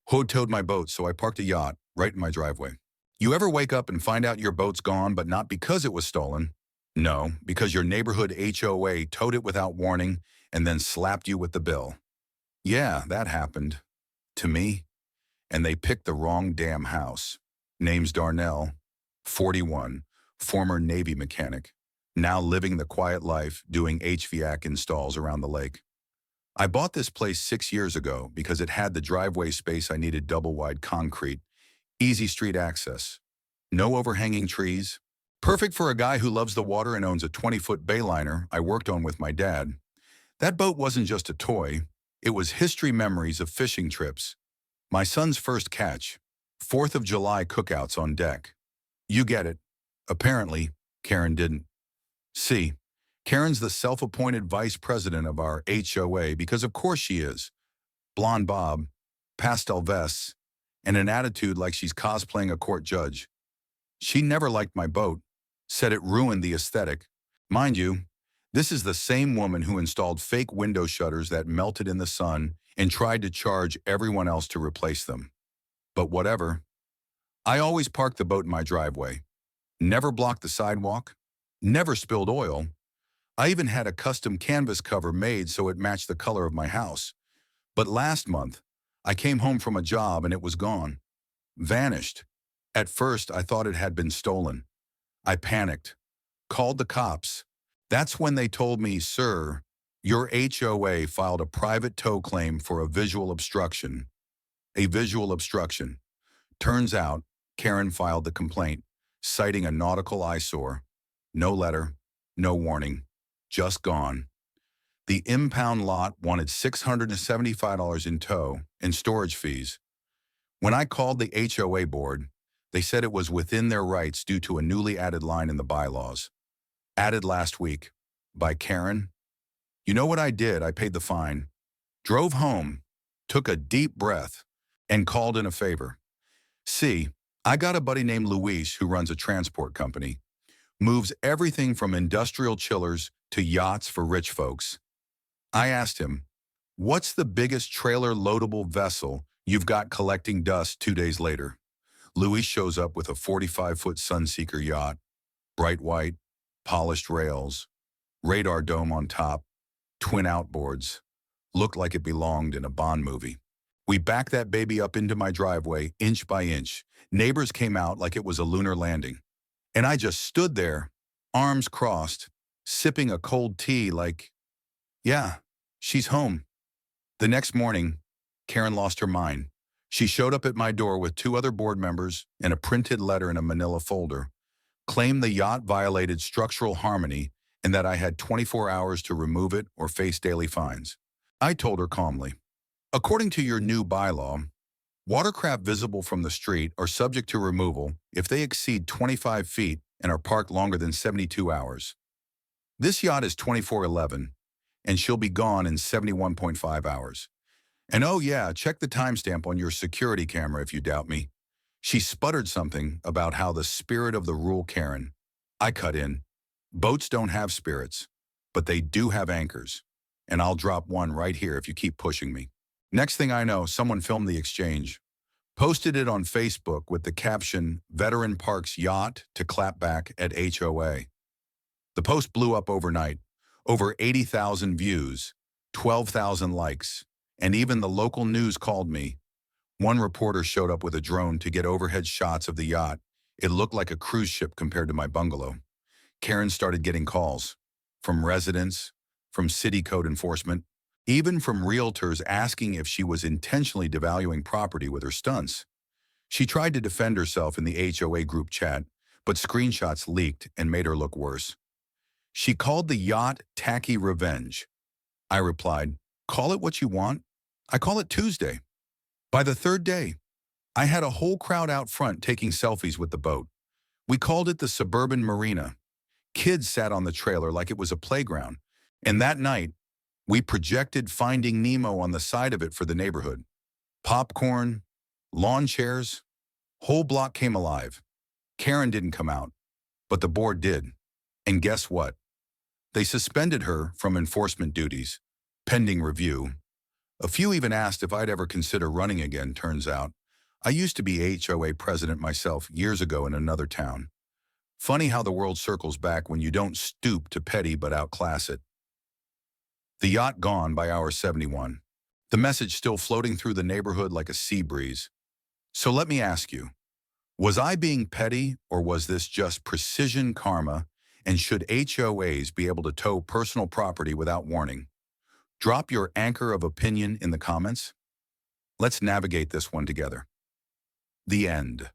Hood towed my boat, so I parked a yacht right in my driveway. You ever wake up and find out your boat's gone, but not because it was stolen? No, because your neighborhood HOA towed it without warning and then slapped you with the bill. Yeah, that happened. To me. And they picked the wrong damn house. Name's Darnell, 41, former Navy mechanic, now living the quiet life doing HVAC installs around the lake. I bought this place 6 years ago because it had the driveway space I needed, double-wide concrete, easy street access, no overhanging trees, perfect for a guy who loves the water and owns a 20-foot bayliner I worked on with my dad. That boat wasn't just a toy, it was history memories of fishing trips, my son's first catch, 4th of July cookouts on deck. You get it. Apparently, Karen didn't. See, Karen's the self-appointed vice president of our HOA because of course she is. Blonde bob, pastel vests, and an attitude like she's cosplaying a court judge. She never liked my boat, said it ruined the aesthetic. Mind you, this is the same woman who installed fake window shutters that melted in the sun and tried to charge everyone else to replace them. But whatever. I always parked the boat in my driveway. Never blocked the sidewalk. Never spilled oil. I even had a custom canvas cover made so it matched the color of my house. But last month, I came home from a job and it was gone. Vanished. At first, I thought it had been stolen. I panicked. Called the cops. That's when they told me, "Sir, your HOA filed a private tow claim for a visual obstruction." A visual obstruction. Turns out, Karen filed the complaint, citing a nautical eyesore. No letter, no warning, just gone. The impound lot wanted $675 in tow and storage fees. When I called the HOA board, they said it was within their rights due to a newly added line in the bylaws. Added last week. By Karen. You know what I did? I paid the fine, drove home, took a deep breath, and called in a favor. See, I got a buddy named Luis who runs a transport company, moves everything from industrial chillers to yachts for rich folks. I asked him, "What's the biggest trailer loadable vessel you've got collecting dust 2 days later?" Luis shows up with a 45-foot Sunseeker yacht, bright white, polished rails, radar dome on top, twin outboards. Looked like it belonged in a Bond movie. We backed that baby up into my driveway, inch by inch. Neighbors came out like it was a lunar landing. And I just stood there, arms crossed, sipping a cold tea like, yeah, she's home. The next morning, Karen lost her mind. She showed up at my door with 2 other board members and a printed letter in a manila folder, claimed the yacht violated structural harmony and that I had 24 hours to remove it or face daily fines. I told her calmly, according to your new bylaw, watercraft visible from the street are subject to removal if they exceed 25 feet and are parked longer than 72 hours. This yacht is 2411, and she'll be gone in 71.5 hours. And oh yeah, check the timestamp on your security camera if you doubt me. She sputtered something about how the spirit of the rule, Karen. I cut in. Boats don't have spirits, but they do have anchors. And I'll drop one right here if you keep pushing me. Next thing I know, someone filmed the exchange, posted it on Facebook with the caption, "Veteran Parks Yacht to clap back at HOA." The post blew up overnight, over 80,000 views, 12,000 likes, and even the local news called me. One reporter showed up with a drone to get overhead shots of the yacht. It looked like a cruise ship compared to my bungalow. Karen started getting calls from residents, from city code enforcement, even from realtors asking if she was intentionally devaluing property with her stunts. She tried to defend herself in the HOA group chat, but screenshots leaked and made her look worse. She called the yacht tacky revenge. I replied, "Call it what you want. I call it Tuesday." By the 3rd day, I had a whole crowd out front taking selfies with the boat. We called it the Suburban Marina. Kids sat on the trailer like it was a playground. And that night, we projected Finding Nemo on the side of it for the neighborhood. Popcorn, lawn chairs, whole block came alive. Karen didn't come out, but the board did. And guess what? They suspended her from enforcement duties, pending review. A few even asked if I'd ever consider running again, turns out. I used to be HOA president myself years ago in another town. Funny how the world circles back when you don't stoop to petty but outclass it. The yacht gone by hour 71. The message still floating through the neighborhood like a sea breeze. So let me ask you, was I being petty or was this just precision karma, and should HOAs be able to tow personal property without warning? Drop your anchor of opinion in the comments. Let's navigate this one together. The end.